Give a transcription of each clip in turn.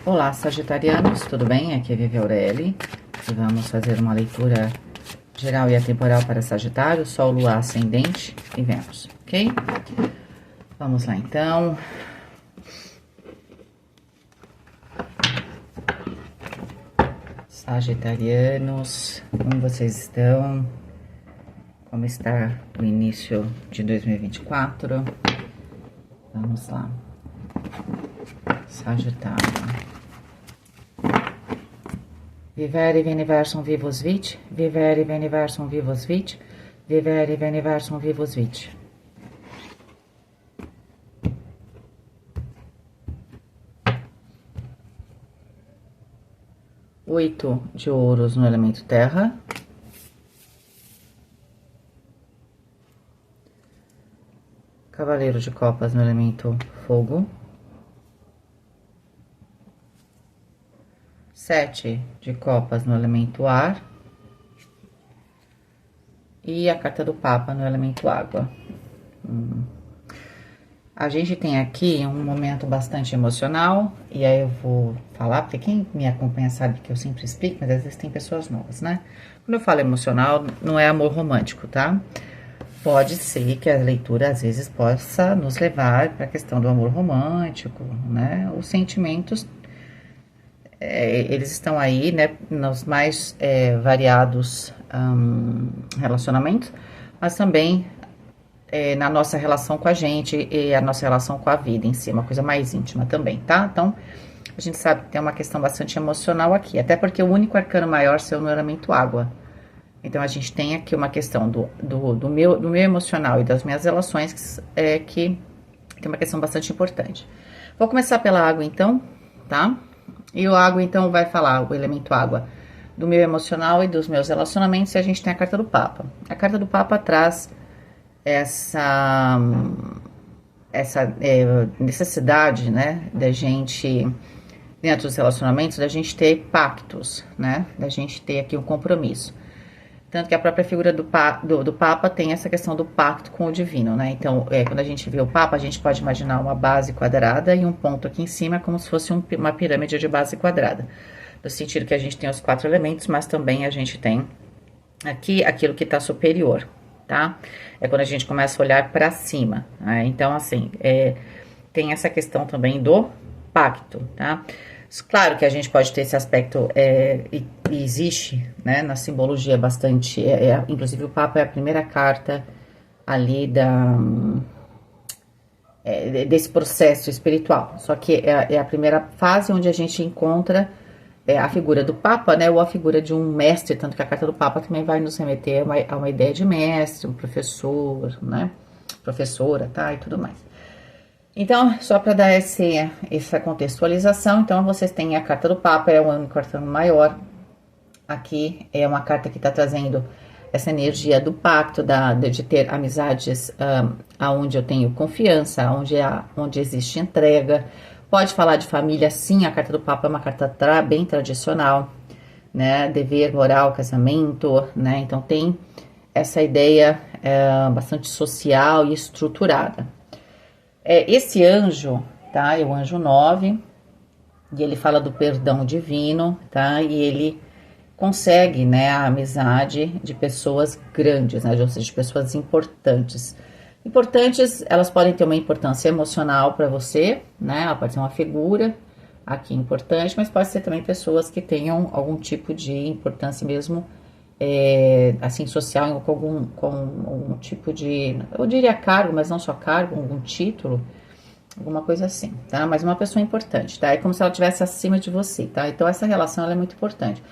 Olá, sagitarianos, tudo bem? Aqui é Vivi Aureli e vamos fazer uma leitura geral e atemporal para Sagitário, Sol, Lua, Ascendente e Vênus, ok? Vamos lá, então. Sagitarianos, como vocês estão? Como está o início de 2024? Vamos lá. Sagitário. Vivere veniversum vivus vit, vivere veniversum vivus vit, vivere veniversum vivus vit. Oito de ouros no elemento terra. Cavaleiro de copas no elemento fogo. 7 de copas no elemento ar. E a carta do Papa no elemento água. A gente tem aqui um momento bastante emocional. E aí eu vou falar, porque quem me acompanha sabe que eu sempre explico, mas às vezes tem pessoas novas, né? Quando eu falo emocional, não é amor romântico, tá? Pode ser que a leitura às vezes possa nos levar para a questão do amor romântico, né? Os sentimentos, eles estão aí, né? Nos mais variados relacionamentos, mas também na nossa relação com a gente e a nossa relação com a vida em si, uma coisa mais íntima também, tá? Então, a gente sabe que tem uma questão bastante emocional aqui, até porque o único arcano maior saiu no elemento água. Então, a gente tem aqui uma questão do meu emocional e das minhas relações que tem uma questão bastante importante. Vou começar pela água, então, tá? E o água, então, vai falar, o elemento água, do meu emocional e dos meus relacionamentos, e a gente tem a carta do Papa. A carta do Papa traz essa necessidade, né, da gente, dentro dos relacionamentos, da gente ter pactos, né, da gente ter aqui um compromisso. Tanto que a própria figura do Papa tem essa questão do pacto com o divino, né? Então, quando a gente vê o Papa, a gente pode imaginar uma base quadrada e um ponto aqui em cima, como se fosse uma pirâmide de base quadrada. No sentido que a gente tem os 4 elementos, mas também a gente tem aqui aquilo que está superior, tá? É quando a gente começa a olhar para cima, né? Então, assim, tem essa questão também do pacto, tá? Claro que a gente pode ter esse aspecto, e existe, né, na simbologia bastante, inclusive o Papa é a primeira carta ali desse processo espiritual, só que é a primeira fase onde a gente encontra a figura do Papa, né, ou a figura de um mestre, tanto que a carta do Papa também vai nos remeter a uma ideia de mestre, um professor, né, professora, tá, e tudo mais. Então, só para dar essa contextualização, então vocês têm a carta do Papa, é o único arcano maior. Aqui é uma carta que está trazendo essa energia do pacto, de ter amizades onde eu tenho confiança, onde existe entrega. Pode falar de família, sim, a carta do Papa é uma carta bem tradicional, né? Dever, moral, casamento, né? Então tem essa ideia bastante social e estruturada. Esse anjo, tá? É o anjo 9, e ele fala do perdão divino, tá? E ele consegue, né, a amizade de pessoas grandes, né? Ou seja, de pessoas importantes. Importantes, elas podem ter uma importância emocional para você, né? Ela pode ser uma figura aqui importante, mas pode ser também pessoas que tenham algum tipo de importância mesmo, assim, social, com algum tipo de, eu diria cargo, mas não só cargo, algum título, alguma coisa assim, tá? Mas uma pessoa importante, tá? É como se ela estivesse acima de você, tá? Então, essa relação, ela é muito importante.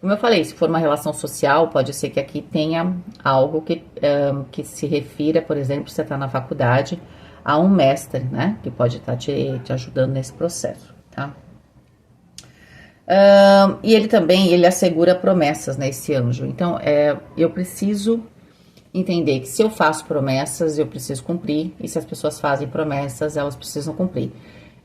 Como eu falei, se for uma relação social, pode ser que aqui tenha algo que se refira, por exemplo, se você está na faculdade, a um mestre, né? Que pode estar te ajudando nesse processo, tá? E ele assegura promessas, né, esse anjo. Então, eu preciso entender que se eu faço promessas, eu preciso cumprir. E se as pessoas fazem promessas, elas precisam cumprir.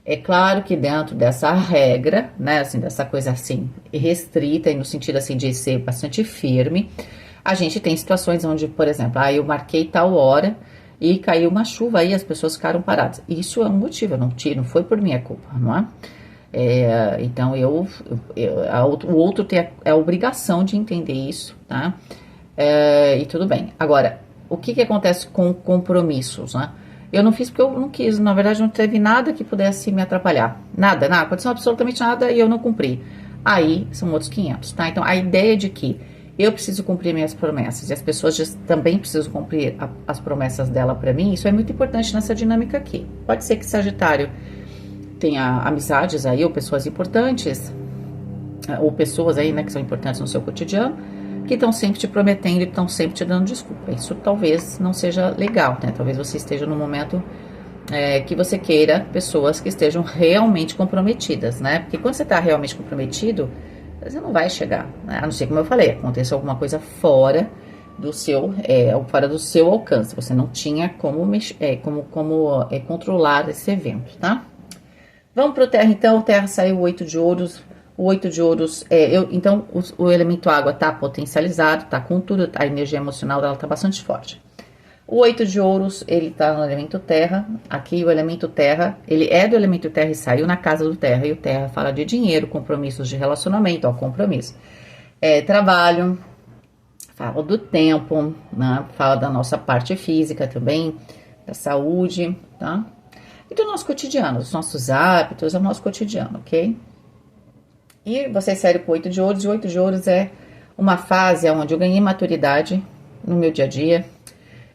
É claro que dentro dessa regra, né, assim, dessa coisa assim, restrita, e no sentido assim de ser bastante firme, a gente tem situações onde, por exemplo, eu marquei tal hora e caiu uma chuva aí, as pessoas ficaram paradas. Isso é um motivo, não foi por minha culpa, não é? Então, o outro tem a obrigação de entender isso, tá? E tudo bem. Agora, o que acontece com compromissos, né? Eu não fiz porque eu não quis, na verdade não teve nada que pudesse me atrapalhar. Nada, aconteceu absolutamente nada e eu não cumpri. Aí são outros 500, tá? Então, a ideia de que eu preciso cumprir minhas promessas e as pessoas também precisam cumprir as promessas dela para mim, isso é muito importante nessa dinâmica aqui. Pode ser que Sagitário tenha amizades aí, ou pessoas importantes, ou pessoas aí, né, que são importantes no seu cotidiano, que estão sempre te prometendo e estão sempre te dando desculpa. Isso talvez não seja legal, né? Talvez você esteja num momento que você queira pessoas que estejam realmente comprometidas, né? Porque quando você está realmente comprometido, você não vai chegar, né? A não ser, como eu falei, aconteça alguma coisa fora do seu alcance. Você não tinha como controlar esse evento, tá? Vamos pro Terra, então. O Terra saiu o 8 de ouros. O 8 de ouros, então o elemento água tá potencializado, tá com tudo, a energia emocional dela tá bastante forte. O 8 de ouros, ele tá no elemento terra. Aqui o elemento terra, ele é do elemento terra e saiu na casa do terra. E o terra fala de dinheiro, compromissos de relacionamento, compromisso. Trabalho, fala do tempo, né? Fala da nossa parte física também, da saúde, tá? E do nosso cotidiano, dos nossos hábitos, do nosso cotidiano, ok? E vocês saíram com 8 de ouros, e 8 de ouros é uma fase onde eu ganhei maturidade no meu dia a dia.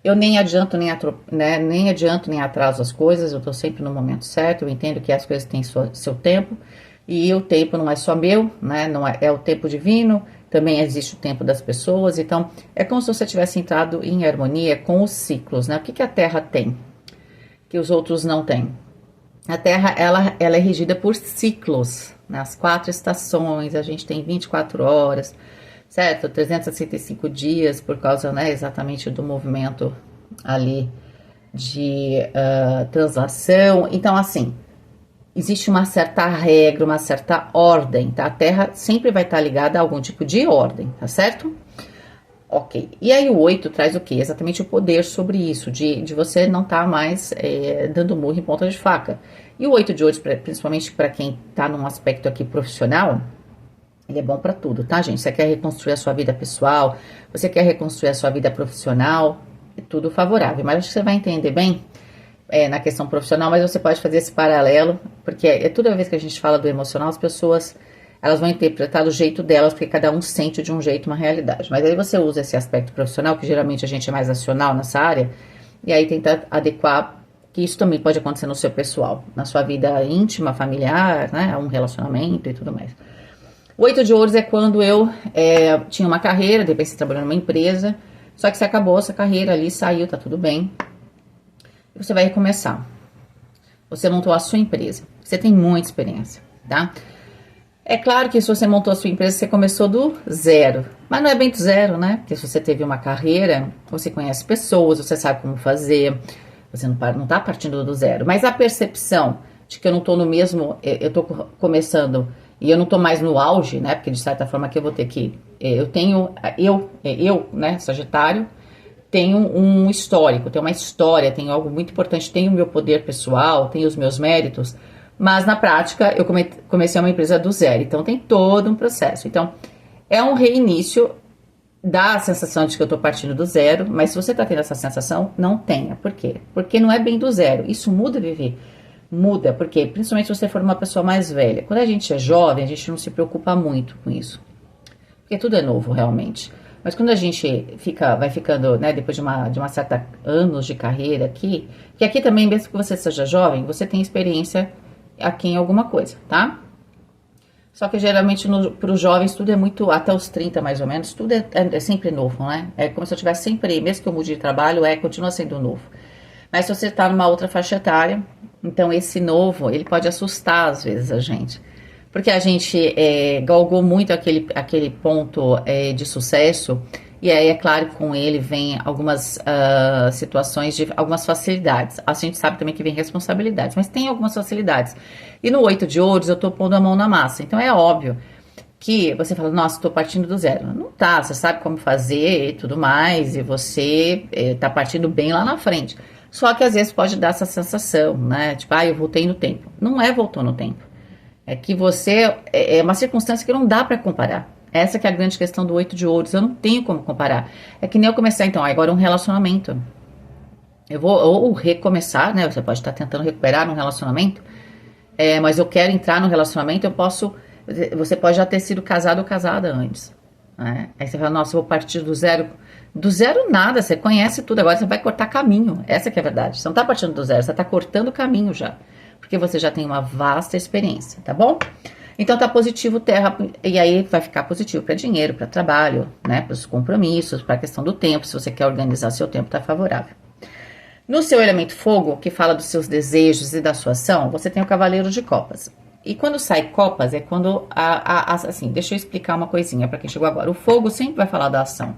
Eu nem adianto, nem atraso as coisas, eu tô sempre no momento certo, eu entendo que as coisas têm seu tempo, e o tempo não é só meu, né? Não é o tempo divino, também existe o tempo das pessoas, então é como se você tivesse entrado em harmonia com os ciclos, né? O que a Terra tem, que os outros não têm? A Terra, ela é regida por ciclos, nas 4 estações, a gente tem 24 horas, certo? 365 dias, por causa, né, exatamente do movimento ali de translação. Então, assim, existe uma certa regra, uma certa ordem, tá? A Terra sempre vai estar ligada a algum tipo de ordem, tá certo? Ok. E aí o 8 traz o quê? Exatamente o poder sobre isso, de você não estar mais dando murro em ponta de faca. E o 8 de ouros, principalmente para quem está num aspecto aqui profissional, ele é bom para tudo, tá, gente? Você quer reconstruir a sua vida pessoal, você quer reconstruir a sua vida profissional, é tudo favorável. Mas acho que você vai entender bem na questão profissional, mas você pode fazer esse paralelo, porque toda vez que a gente fala do emocional, as pessoas elas vão interpretar do jeito delas, porque cada um sente de um jeito uma realidade. Mas aí você usa esse aspecto profissional, que geralmente a gente é mais racional nessa área, e aí tenta adequar, que isso também pode acontecer no seu pessoal, na sua vida íntima, familiar, né, um relacionamento e tudo mais. O 8 de ouros é quando eu tinha uma carreira, de repente você trabalhou numa empresa, só que você acabou essa carreira ali, saiu, tá tudo bem, e você vai recomeçar. Você montou a sua empresa, você tem muita experiência, tá? É claro que se você montou a sua empresa, você começou do zero. Mas não é bem do zero, né? Porque se você teve uma carreira, você conhece pessoas, você sabe como fazer, você não tá partindo do zero. Mas a percepção de que eu não tô no mesmo, eu tô começando e eu não tô mais no auge, né? Porque de certa forma que eu vou ter que, né, Sagitário, tenho um histórico, tenho uma história, tenho algo muito importante, tenho o meu poder pessoal, tenho os meus méritos. Mas na prática eu comecei uma empresa do zero, então tem todo um processo. Então é um reinício, dá a sensação de que eu tô partindo do zero, mas se você tá tendo essa sensação, não tenha. Por quê? Porque não é bem do zero, isso muda, Vivi. Muda, porque principalmente se você for uma pessoa mais velha. Quando a gente é jovem, a gente não se preocupa muito com isso, porque tudo é novo realmente. Mas quando a gente vai ficando, né, depois de uma certa anos de carreira aqui, que aqui também, mesmo que você seja jovem, você tem experiência aqui em alguma coisa, tá? Só que geralmente para os jovens tudo é muito, até os 30 mais ou menos, tudo é sempre novo, né? É como se eu tivesse sempre, mesmo que eu mude de trabalho, continua sendo novo. Mas se você tá numa outra faixa etária, então esse novo, ele pode assustar às vezes a gente. Porque a gente galgou muito aquele ponto de sucesso, e aí, é claro que com ele vem algumas situações de algumas facilidades. A gente sabe também que vem responsabilidades, mas tem algumas facilidades. E no 8 de ouros eu tô pondo a mão na massa. Então é óbvio que você fala, nossa, tô partindo do zero. Não tá, você sabe como fazer e tudo mais, e você tá partindo bem lá na frente. Só que às vezes pode dar essa sensação, né? Tipo, eu voltei no tempo. Não voltou no tempo. É que você é uma circunstância que não dá para comparar. Essa que é a grande questão do 8 de ouros. Eu não tenho como comparar. É que nem eu começar, então, agora um relacionamento. Eu vou ou recomeçar, né? Você pode estar tentando recuperar num relacionamento, mas eu quero entrar no relacionamento, eu posso. Você pode já ter sido casado ou casada antes. Né? Aí você fala, nossa, eu vou partir do zero. Do zero nada, você conhece tudo, agora você vai cortar caminho. Essa que é a verdade. Você não está partindo do zero, você está cortando caminho já. Porque você já tem uma vasta experiência, tá bom? Então tá positivo terra, e aí vai ficar positivo para dinheiro, para trabalho, né? Para os compromissos, para a questão do tempo. Se você quer organizar seu tempo, tá favorável. No seu elemento fogo, que fala dos seus desejos e da sua ação, você tem o Cavaleiro de Copas. E quando sai Copas, é quando, assim, deixa eu explicar uma coisinha para quem chegou agora. O fogo sempre vai falar da ação,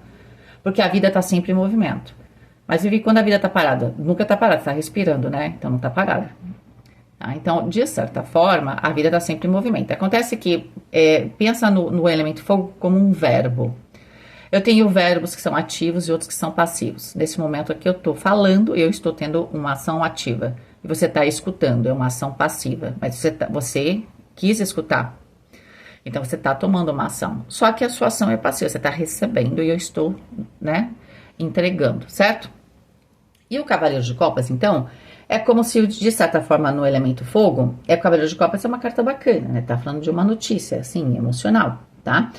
porque a vida tá sempre em movimento. Mas Vivi, quando a vida tá parada? Nunca tá parada, tá respirando, né? Então não tá parada. Tá? Então, de certa forma, a vida tá sempre em movimento. Acontece que, pensa no elemento fogo como um verbo. Eu tenho verbos que são ativos e outros que são passivos. Nesse momento aqui eu estou falando, eu estou tendo uma ação ativa. E você está escutando, é uma ação passiva. Mas você quis escutar. Então você está tomando uma ação. Só que a sua ação é passiva, você está recebendo e eu estou, né, entregando, certo? E o Cavaleiro de Copas, então, é como se, de certa forma, no elemento fogo, o Cavaleiro de Copas é uma carta bacana, né? Tá falando de uma notícia, assim, emocional, tá?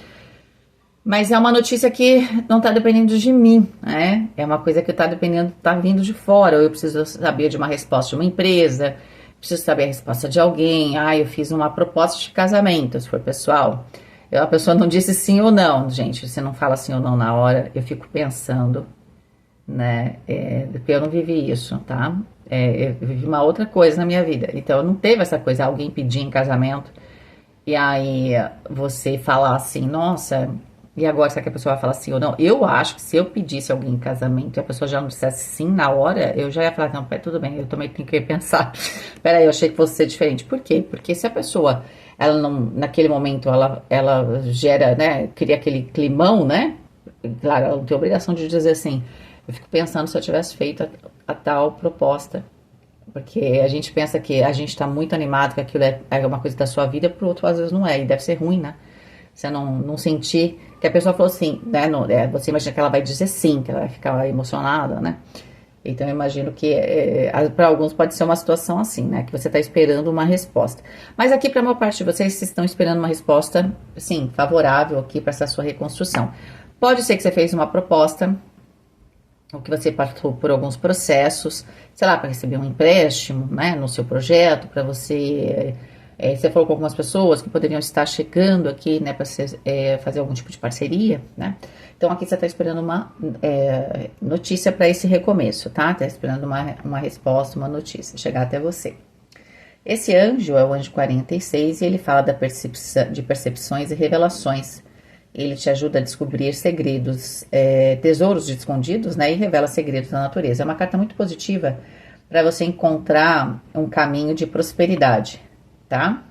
Mas é uma notícia que não tá dependendo de mim, né? É uma coisa que tá dependendo, tá vindo de fora. Ou eu preciso saber de uma resposta de uma empresa, preciso saber a resposta de alguém. Ah, eu fiz uma proposta de casamento, se for pessoal. A pessoa não disse sim ou não, gente. Você não fala sim ou não na hora, eu fico pensando, né? Eu não vivi isso, tá? Eu vivi uma outra coisa na minha vida. Então, não teve essa coisa, alguém pedir em casamento. E aí você falar assim, nossa, e agora será que a pessoa vai falar sim ou não? Eu acho que se eu pedisse alguém em casamento e a pessoa já não dissesse sim na hora, eu já ia falar, não, pera, tudo bem, eu também tenho que pensar. Peraí, eu achei que fosse ser diferente. Por quê? Porque se a pessoa, ela não, naquele momento, ela gera, né, cria aquele climão, né? Claro, ela não tem obrigação de dizer assim, eu fico pensando se eu tivesse feito a tal proposta. Porque a gente pensa que a gente tá muito animado, que aquilo é uma coisa da sua vida, pro outro às vezes não é, e deve ser ruim, né? Você não sentir que a pessoa falou sim, né? Você imagina que ela vai dizer sim, que ela vai ficar emocionada, né? Então eu imagino que para alguns pode ser uma situação assim, né? Que você tá esperando uma resposta. Mas aqui para a maior parte de vocês estão esperando uma resposta, sim, favorável aqui para essa sua reconstrução. Pode ser que você fez uma proposta, ou que você passou por alguns processos, sei lá, para receber um empréstimo, né, no seu projeto, para você, você falou com algumas pessoas que poderiam estar chegando aqui, né, para fazer algum tipo de parceria, né, então aqui você está esperando uma notícia para esse recomeço, tá, está esperando uma resposta, uma notícia, chegar até você. Esse anjo é o anjo 46 e ele fala de percepções e revelações. Ele te ajuda a descobrir segredos, tesouros escondidos, né? E revela segredos da natureza. É uma carta muito positiva para você encontrar um caminho de prosperidade, tá?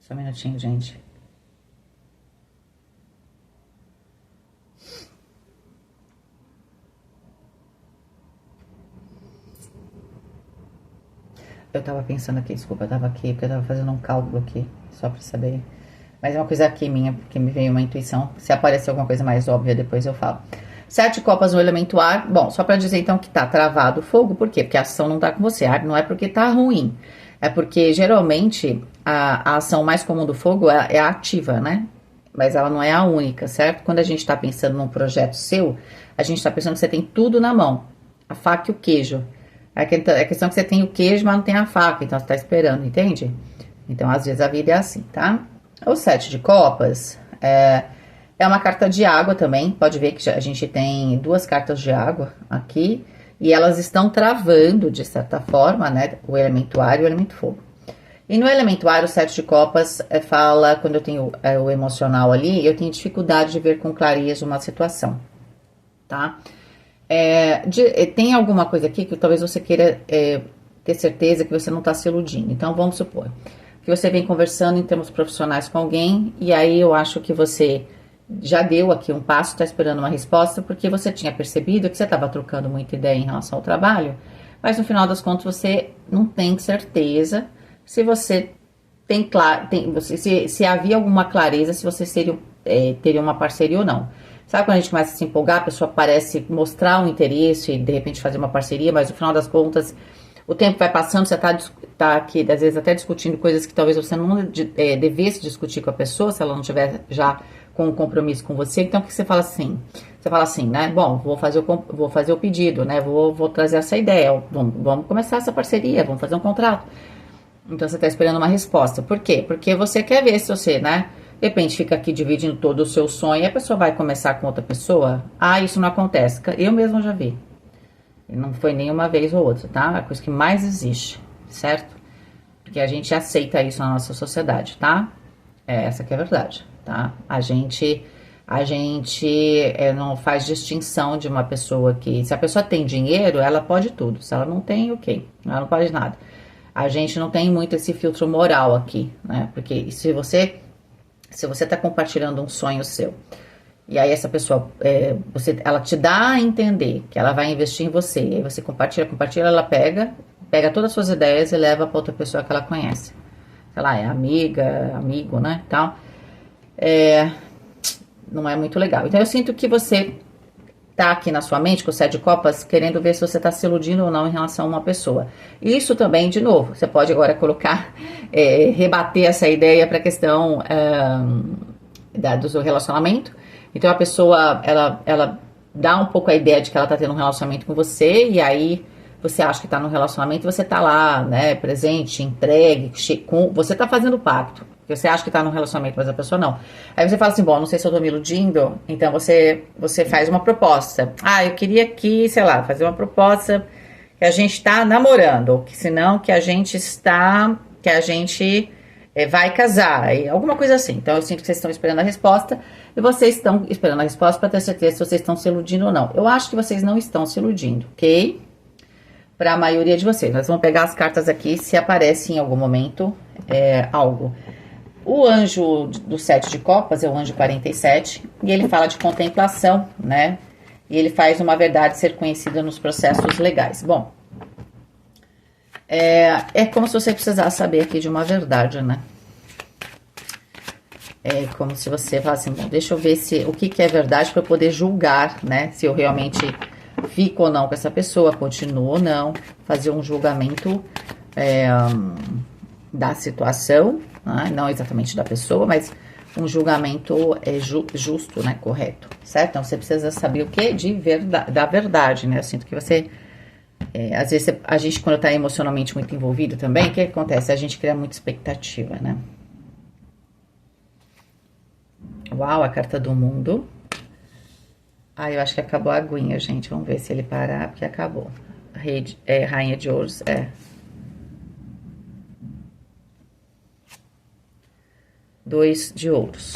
Só um minutinho, gente. Eu tava pensando aqui, desculpa, eu tava aqui, porque eu tava fazendo um cálculo aqui, só pra saber. Mas é uma coisa aqui minha, porque me veio uma intuição. Se aparecer alguma coisa mais óbvia, depois eu falo. 7 copas no elemento ar. Bom, só pra dizer então que tá travado o fogo, por quê? Porque a ação não tá com você. Não é porque tá ruim. É porque geralmente a ação mais comum do fogo é a ativa, né? Mas ela não é a única, certo? Quando a gente tá pensando num projeto seu, a gente tá pensando que você tem tudo na mão. A faca e o queijo. A questão é que você tem o queijo, mas não tem a faca, então você tá esperando, entende? Então, às vezes, a vida é assim, tá? O 7 de copas é uma carta de água também. Pode ver que a gente tem 2 cartas de água aqui. E elas estão travando, de certa forma, né? O elemento ar e o elemento fogo. E no elemento ar, o 7 de copas fala, quando eu tenho o emocional ali, eu tenho dificuldade de ver com clareza uma situação, tá? Tem alguma coisa aqui que talvez você queira ter certeza que você não está se iludindo. Então, vamos supor que você vem conversando em termos profissionais com alguém, e aí eu acho que você já deu aqui um passo, está esperando uma resposta, porque você tinha percebido que você estava trocando muita ideia em relação ao trabalho, mas no final das contas você não tem certeza se você se havia alguma clareza se você teria uma parceria ou não. Sabe quando a gente começa a se empolgar, a pessoa parece mostrar um interesse e de repente fazer uma parceria, mas no final das contas o tempo vai passando, você tá aqui, às vezes até discutindo coisas que talvez você não devesse discutir com a pessoa, se ela não tiver já com um compromisso com você. Então, o que você fala assim? Você fala assim, né? Bom, vou fazer o pedido, né? Vou trazer essa ideia. Vamos começar essa parceria, vamos fazer um contrato. Então, você está esperando uma resposta. Por quê? Porque você quer ver se você, né? De repente, fica aqui dividindo todo o seu sonho e a pessoa vai começar com outra pessoa. Ah, isso não acontece. Eu mesma já vi. E não foi nenhuma vez ou outra, tá? É a coisa que mais existe, certo? Porque a gente aceita isso na nossa sociedade, tá? Essa que é a verdade, tá? A gente não faz distinção de uma pessoa que... Se a pessoa tem dinheiro, ela pode tudo. Se ela não tem, ok. Ela não pode nada. A gente não tem muito esse filtro moral aqui, né? Porque se você tá compartilhando um sonho seu, e aí essa pessoa, ela te dá a entender que ela vai investir em você, e aí você compartilha, ela pega todas as suas ideias e leva para outra pessoa que ela conhece. Sei lá, é amiga, amigo, né, tal. Não é muito legal. Então eu sinto que você tá aqui na sua mente com o 7 de copas, querendo ver se você tá se iludindo ou não em relação a uma pessoa. Isso também, de novo, você pode agora colocar, rebater essa ideia para a questão do seu relacionamento. Então a pessoa, ela dá um pouco a ideia de que ela tá tendo um relacionamento com você, e aí você acha que tá no relacionamento, você tá lá, né, presente, entregue, você tá fazendo pacto. Você acha que tá num relacionamento, mas a pessoa não. Aí você fala assim, bom, não sei se eu tô me iludindo, então você faz uma proposta. Ah, eu queria aqui, sei lá, fazer uma proposta que a gente tá namorando, ou que senão que a gente vai casar, e alguma coisa assim. Então eu sinto que vocês estão esperando a resposta, e vocês estão esperando a resposta para ter certeza se vocês estão se iludindo ou não. Eu acho que vocês não estão se iludindo, ok? Para a maioria de vocês. Nós vamos pegar as cartas aqui, se aparece em algum momento algo. O anjo do 7 de copas é o anjo 47, e ele fala de contemplação, né? E ele faz uma verdade ser conhecida nos processos legais. Bom, é como se você precisasse saber aqui de uma verdade, né? É como se você falasse assim, bom, deixa eu ver o que é verdade para eu poder julgar, né? Se eu realmente fico ou não com essa pessoa, continuo ou não, fazer um julgamento da situação, né? Não exatamente da pessoa, mas um julgamento justo, né? Correto, certo? Então você precisa saber o que da verdade, né? Eu sinto que você... às vezes a gente, quando tá emocionalmente muito envolvido também, o que acontece? A gente cria muita expectativa, né? Uau, a carta do mundo. Ah, eu acho que acabou a aguinha, gente. Vamos ver se ele parar, porque acabou. Rainha de ouros, 2 de ouros.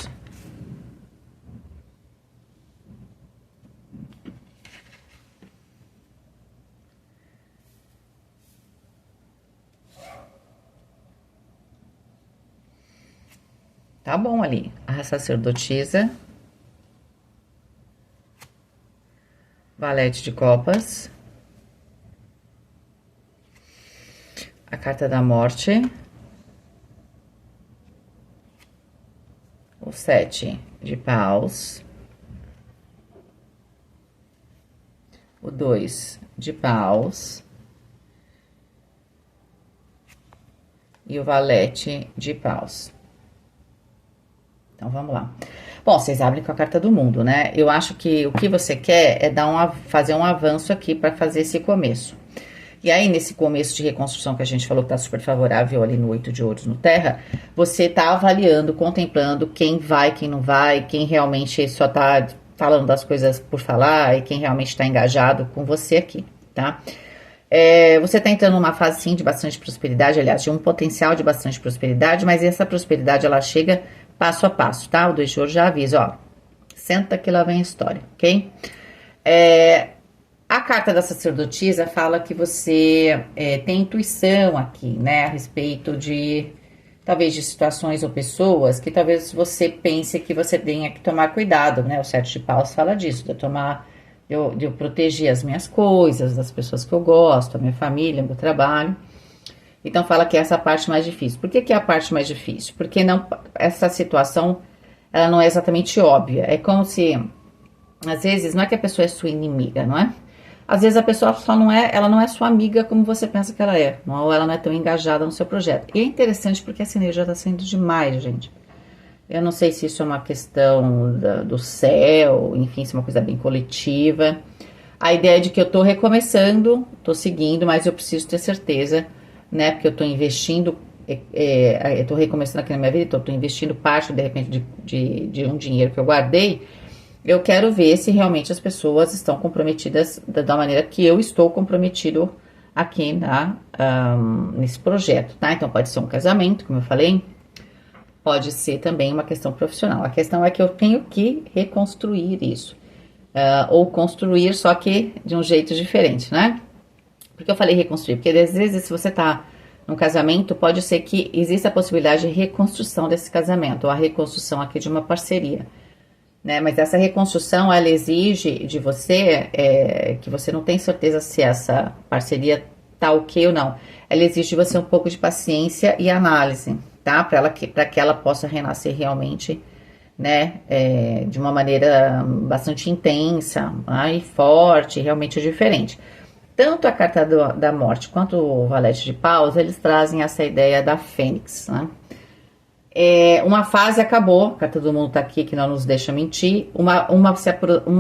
Tá bom ali. A sacerdotisa. Valete de copas. A carta da morte. O 7 de paus. O 2 de paus. E o valete de paus. Então, vamos lá. Bom, vocês abrem com a carta do mundo, né? Eu acho que o que você quer é fazer um avanço aqui para fazer esse começo. E aí, nesse começo de reconstrução que a gente falou que tá super favorável ali no 8 de ouros no terra, você tá avaliando, contemplando quem vai, quem não vai, quem realmente só tá falando das coisas por falar e quem realmente tá engajado com você aqui, tá? Você tá entrando numa fase, sim, de bastante prosperidade, aliás, de um potencial de bastante prosperidade, mas essa prosperidade, ela chega passo a passo, tá? O 2 de ouros já avisa, ó, senta que lá vem a história, ok? A carta da sacerdotisa fala que você tem intuição aqui, né, a respeito talvez de situações ou pessoas que talvez você pense que você tenha que tomar cuidado, né, o 7 de paus fala disso, de tomar de eu proteger as minhas coisas, das pessoas que eu gosto, a minha família, meu trabalho. Então fala que essa é a parte mais difícil. Por que é a parte mais difícil? Porque não, essa situação, ela não é exatamente óbvia. É como se, às vezes, não é que a pessoa é sua inimiga, não é? Às vezes a pessoa só não é, ela não é sua amiga como você pensa que ela é, ou ela não é tão engajada no seu projeto. E é interessante porque essa energia está saindo demais, gente. Eu não sei se isso é uma questão do céu, enfim, se é uma coisa bem coletiva. A ideia de que eu tô recomeçando, tô seguindo, mas eu preciso ter certeza, né? Porque eu tô investindo, eu tô recomeçando aqui na minha vida, então eu tô investindo parte, de repente, de um dinheiro que eu guardei. Eu quero ver se realmente as pessoas estão comprometidas da maneira que eu estou comprometido aqui nesse projeto, tá? Então pode ser um casamento, como eu falei, pode ser também uma questão profissional. A questão é que eu tenho que reconstruir isso, ou construir, só que de um jeito diferente, né? Por que eu falei reconstruir? Porque às vezes, se você tá num casamento, pode ser que exista a possibilidade de reconstrução desse casamento, ou a reconstrução aqui de uma parceria. Né? Mas essa reconstrução, ela exige de você, que você não tem certeza se essa parceria tá ok ou não. Ela exige de você um pouco de paciência e análise, tá? Para que ela possa renascer realmente, né? De uma maneira bastante intensa, e forte, realmente diferente. Tanto a carta da morte quanto o valete de paus, eles trazem essa ideia da fênix, né? Uma fase acabou, a carta do mundo tá aqui, que não nos deixa mentir. Uma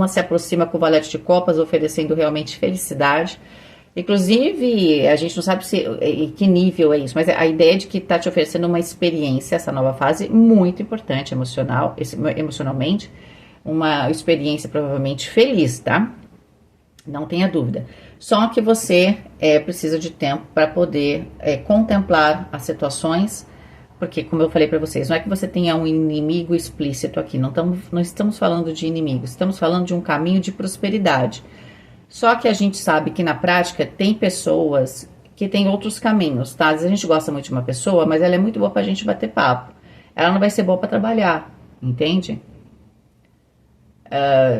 se aproxima com o valete de copas, oferecendo realmente felicidade. Inclusive, a gente não sabe que nível é isso, mas a ideia de que tá te oferecendo uma experiência, essa nova fase, muito importante emocionalmente. Uma experiência provavelmente feliz, tá? Não tenha dúvida. Só que você precisa de tempo para poder contemplar as situações. Porque, como eu falei para vocês, não é que você tenha um inimigo explícito aqui, não estamos falando de inimigos, estamos falando de um caminho de prosperidade. Só que a gente sabe que na prática tem pessoas que têm outros caminhos, tá? Às vezes a gente gosta muito de uma pessoa, mas ela é muito boa pra gente bater papo. Ela não vai ser boa para trabalhar, entende?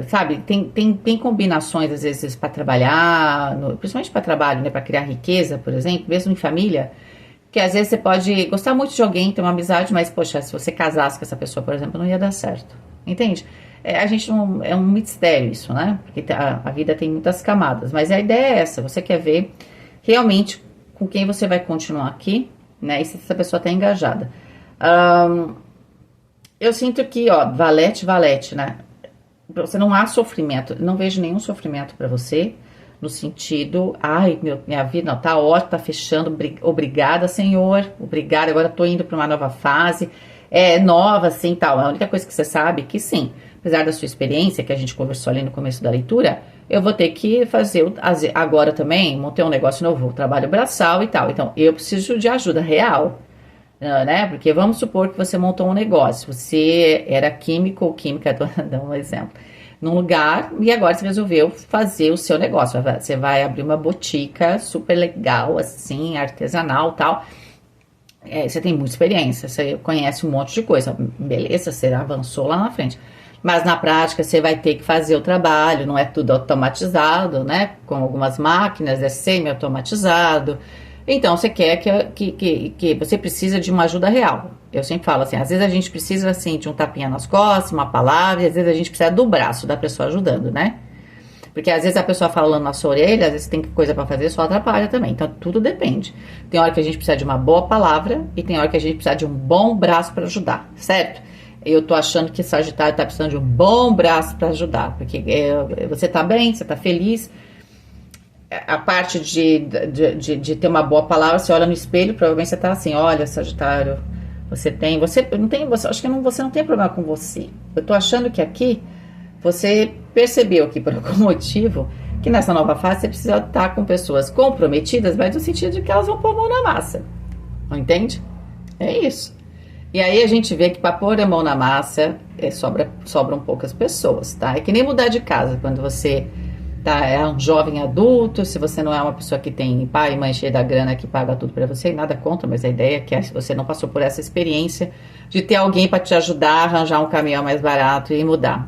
Sabe, tem combinações às vezes para trabalhar, principalmente para trabalho, né? Para criar riqueza, por exemplo, mesmo em família. Que às vezes você pode gostar muito de alguém, ter uma amizade, mas, poxa, se você casasse com essa pessoa, por exemplo, não ia dar certo. Entende? A gente não. É um mistério isso, né? Porque a vida tem muitas camadas. Mas a ideia é essa: você quer ver realmente com quem você vai continuar aqui, né? E se essa pessoa está engajada. Eu sinto que, ó, valete, né? Você não há sofrimento, não vejo nenhum sofrimento para você. No sentido, minha vida não, tá ótimo, tá fechando, obrigada, Senhor, obrigada, agora tô indo para uma nova fase, nova, assim, tal. A única coisa que você sabe é que sim, apesar da sua experiência, que a gente conversou ali no começo da leitura, eu vou ter que fazer, agora também, montei um negócio novo, trabalho braçal e tal, então eu preciso de ajuda real, né, porque vamos supor que você montou um negócio, você era químico ou química, tô dando um exemplo, num lugar, e agora você resolveu fazer o seu negócio. Você vai abrir uma botica super legal, assim, artesanal e tal. Você tem muita experiência, você conhece um monte de coisa. Beleza, você avançou lá na frente. Mas na prática você vai ter que fazer o trabalho, não é tudo automatizado, né? Com algumas máquinas, é semi-automatizado. Então você quer que você precisa de uma ajuda real. Eu sempre falo assim, às vezes a gente precisa assim de um tapinha nas costas, uma palavra, e às vezes a gente precisa do braço da pessoa ajudando, né? Porque às vezes a pessoa falando na sua orelha, às vezes tem coisa pra fazer, só atrapalha também. Então tudo depende. Tem hora que a gente precisa de uma boa palavra e tem hora que a gente precisa de um bom braço para ajudar, certo? Eu tô achando que Sagitário tá precisando de um bom braço para ajudar, porque você tá bem, você tá feliz. A parte de ter uma boa palavra, você olha no espelho, provavelmente você tá assim, olha, Sagitário, você não tem problema com você. Eu tô achando que aqui você percebeu que por algum motivo que nessa nova fase você precisa estar com pessoas comprometidas, mas no sentido de que elas vão pôr a mão na massa. Não entende? É isso. E aí a gente vê que para pôr a mão na massa sobram poucas pessoas, tá? É que nem mudar de casa, quando você é um jovem adulto, se você não é uma pessoa que tem pai e mãe cheia da grana que paga tudo pra você, nada contra, mas a ideia é que se você não passou por essa experiência de ter alguém para te ajudar a arranjar um caminhão mais barato e mudar.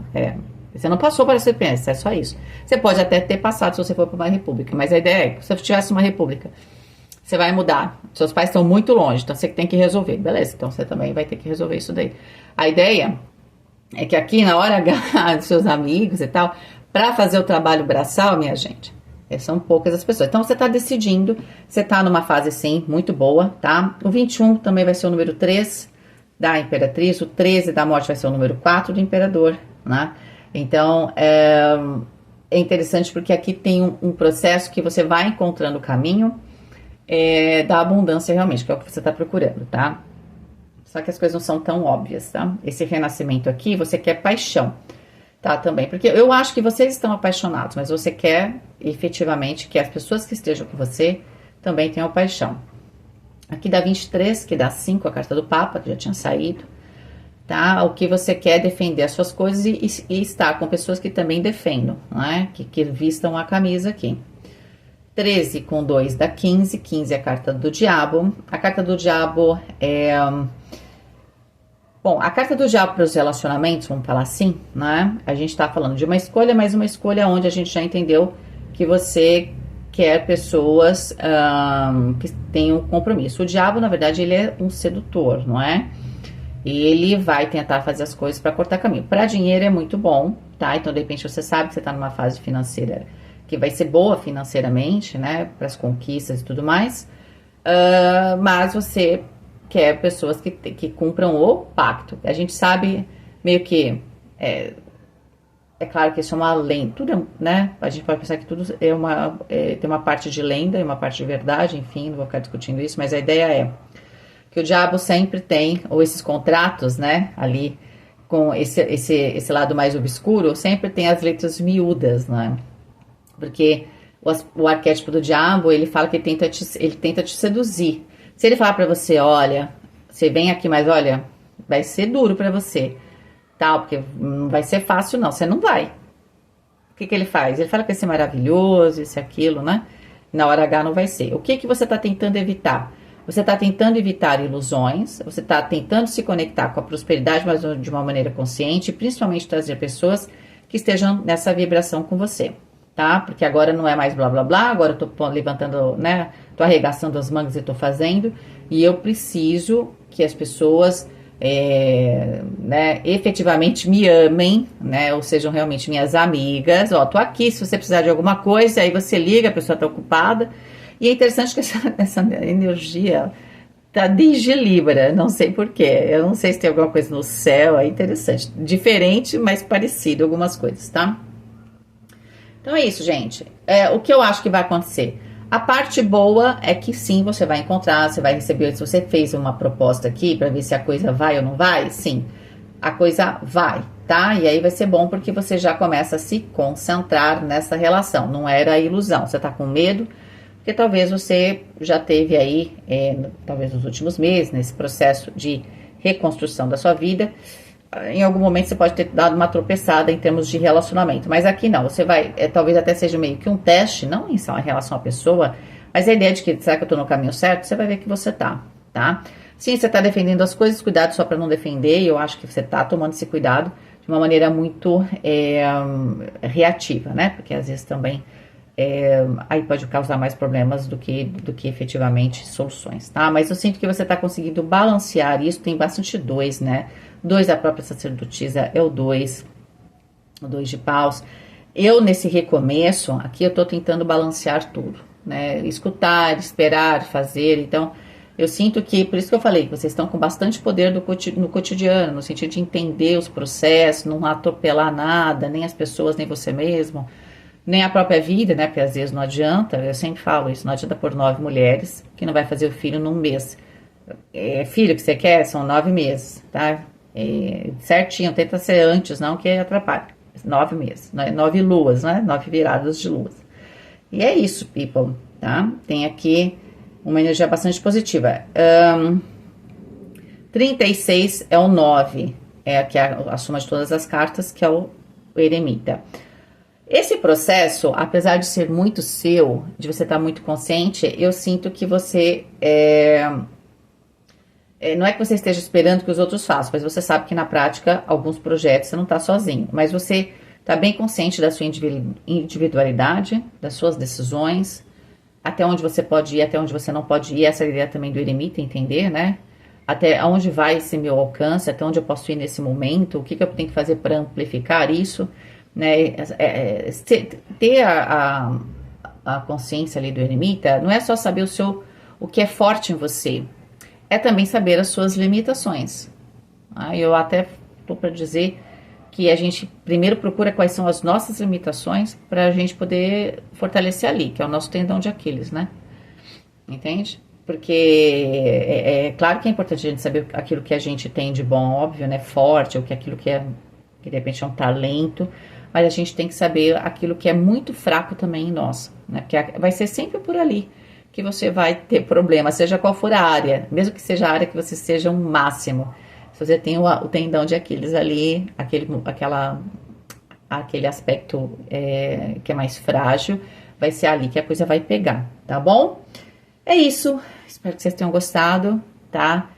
Você não passou para a CPS, é só isso. Você pode até ter passado se você for para uma república, mas a ideia é que se você tivesse uma república, você vai mudar. Seus pais estão muito longe, então você tem que resolver. Beleza, então você também vai ter que resolver isso daí. A ideia é que aqui na hora H dos seus amigos e tal, para fazer o trabalho braçal, minha gente, são poucas as pessoas. Então você está decidindo, você está numa fase sim, muito boa, tá? O 21 também vai ser o número 3 da Imperatriz, o 13 da Morte vai ser o número 4 do Imperador, né? Então é interessante porque aqui tem um processo que você vai encontrando o caminho da abundância realmente, que é o que você está procurando, tá? Só que as coisas não são tão óbvias, tá? Esse renascimento aqui, você quer paixão, tá? Também, porque eu acho que vocês estão apaixonados, mas você quer, efetivamente, que as pessoas que estejam com você também tenham paixão. Aqui dá 23, que dá 5, a carta do Papa, que já tinha saído, tá? O que você quer é defender as suas coisas e estar com pessoas que também defendam, né? Que vistam a camisa aqui. 13 com 2 dá 15, 15 é a carta do diabo. A carta do diabo é... Bom, a carta do diabo para os relacionamentos, vamos falar assim, né? A gente tá falando de uma escolha, mas uma escolha onde a gente já entendeu que você quer pessoas que tenham compromisso. O diabo, na verdade, ele é um sedutor, não é? E ele vai tentar fazer as coisas para cortar caminho. Para dinheiro é muito bom, tá? Então, de repente, você sabe que você tá numa fase financeira que vai ser boa financeiramente, né, para as conquistas e tudo mais, mas você quer pessoas que cumpram o pacto. A gente sabe meio que, é claro que isso é uma lenda, tudo, né, a gente pode pensar que tudo tem uma parte de lenda e uma parte de verdade, enfim, não vou ficar discutindo isso, mas a ideia é que o diabo sempre tem, ou esses contratos, né, ali, com esse lado mais obscuro, sempre tem as letras miúdas, né, porque o arquétipo do diabo, ele fala que ele tenta te seduzir. Se ele falar pra você, olha, você vem aqui, mas olha, vai ser duro pra você, tal, porque não vai ser fácil não, você não vai. O que ele faz? Ele fala que vai ser maravilhoso, isso e aquilo, né? Na hora H não vai ser. O que você tá tentando evitar? Você tá tentando evitar ilusões, você tá tentando se conectar com a prosperidade, mas de uma maneira consciente, e principalmente trazer pessoas que estejam nessa vibração com você. Tá? Porque agora não é mais blá blá blá, agora eu tô levantando, né? Tô arregaçando as mangas e tô fazendo, e eu preciso que as pessoas, né, efetivamente me amem, né? Ou sejam realmente minhas amigas. Ó, tô aqui, se você precisar de alguma coisa, aí você liga, a pessoa tá ocupada. E é interessante que essa energia tá desde Libra, não sei porquê. Eu não sei se tem alguma coisa no céu, é interessante. Diferente, mas parecido algumas coisas, tá? Então é isso, gente. O que eu acho que vai acontecer? A parte boa é que sim, você vai encontrar, você vai receber, se você fez uma proposta aqui para ver se a coisa vai ou não vai, sim, a coisa vai, tá? E aí vai ser bom porque você já começa a se concentrar nessa relação, não era ilusão, você tá com medo, porque talvez você já teve aí, talvez nos últimos meses, nesse processo de reconstrução da sua vida, em algum momento você pode ter dado uma tropeçada em termos de relacionamento, mas aqui não, você vai, talvez até seja meio que um teste, não em relação à pessoa, mas a ideia de que, será que eu tô no caminho certo? Você vai ver que você tá? Sim, você tá defendendo as coisas, cuidado só para não defender, e eu acho que você tá tomando esse cuidado de uma maneira muito reativa, né, porque às vezes também aí pode causar mais problemas do que efetivamente soluções, tá? Mas eu sinto que você tá conseguindo balancear isso, tem bastante 2, né? 2 da própria sacerdotisa é o 2 de paus. Eu, nesse recomeço, aqui eu tô tentando balancear tudo, né? Escutar, esperar, fazer, então eu sinto que, por isso que eu falei, que vocês estão com bastante poder no cotidiano, no sentido de entender os processos, não atropelar nada, nem as pessoas, nem você mesmo, nem a própria vida, né? Porque às vezes não adianta, eu sempre falo isso, não adianta por 9 mulheres que não vai fazer o filho num mês. Filho que você quer são 9 meses, tá? Certinho, tenta ser antes, não que atrapalhe. 9 meses, 9 luas, né? 9 viradas de luas. E é isso, people, tá? Tem aqui uma energia bastante positiva. 36 é o 9, que é a soma de todas as cartas, que é o eremita. Esse processo, apesar de ser muito seu, de você estar muito consciente, eu sinto que você não é que você esteja esperando que os outros façam, mas você sabe que na prática, alguns projetos você não está sozinho, mas você Tá bem consciente da sua individualidade, das suas decisões, até onde você pode ir, até onde você não pode ir. Essa é a ideia também do eremita, entender, né? Até onde vai esse meu alcance, até onde eu posso ir nesse momento, o que eu tenho que fazer para amplificar isso, né? Ter a consciência ali do eremita não é só saber o que é forte em você, é também saber as suas limitações. Eu até estou para dizer que a gente primeiro procura quais são as nossas limitações para a gente poder fortalecer ali, que é o nosso tendão de Aquiles, né? Entende? Porque é claro que é importante a gente saber aquilo que a gente tem de bom, óbvio, né? Forte, ou que aquilo que de repente é um talento, mas a gente tem que saber aquilo que é muito fraco também em nós, né? Porque vai ser sempre por ali que você vai ter problema, seja qual for a área, mesmo que seja a área que você seja um máximo. Se você tem o tendão de Aquiles ali, aquele aspecto que é mais frágil, vai ser ali que a coisa vai pegar, tá bom? É isso, espero que vocês tenham gostado, tá?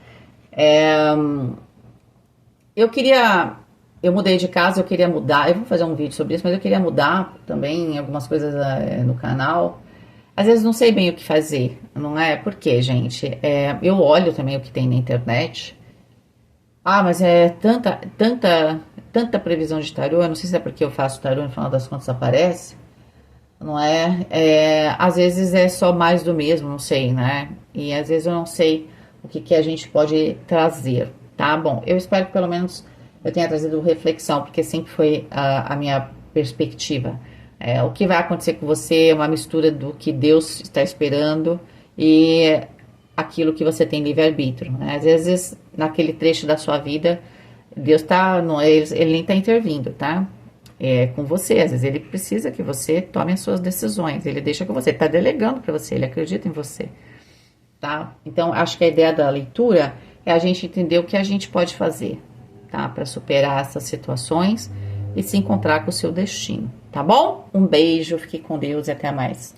Eu mudei de casa, eu queria mudar, eu vou fazer um vídeo sobre isso, mas eu queria mudar também algumas coisas no canal. Às vezes não sei bem o que fazer, não é? Por quê, gente? Eu olho também o que tem na internet. Mas é tanta previsão de tarô, eu não sei se é porque eu faço tarô, no final das contas aparece, não é? Às vezes é só mais do mesmo, não sei, né? E às vezes eu não sei o que a gente pode trazer, tá? Bom, eu espero que pelo menos eu tenha trazido reflexão, porque sempre foi a minha perspectiva. O que vai acontecer com você é uma mistura do que Deus está esperando e aquilo que você tem livre-arbítrio, né? Às vezes, naquele trecho da sua vida, Deus ele nem está intervindo, tá? É com você, às vezes ele precisa que você tome as suas decisões, ele deixa com você, ele está delegando para você, ele acredita em você, tá? Então, acho que a ideia da leitura é a gente entender o que a gente pode fazer, tá? Para superar essas situações e se encontrar com o seu destino, tá bom? Um beijo, fique com Deus e até mais.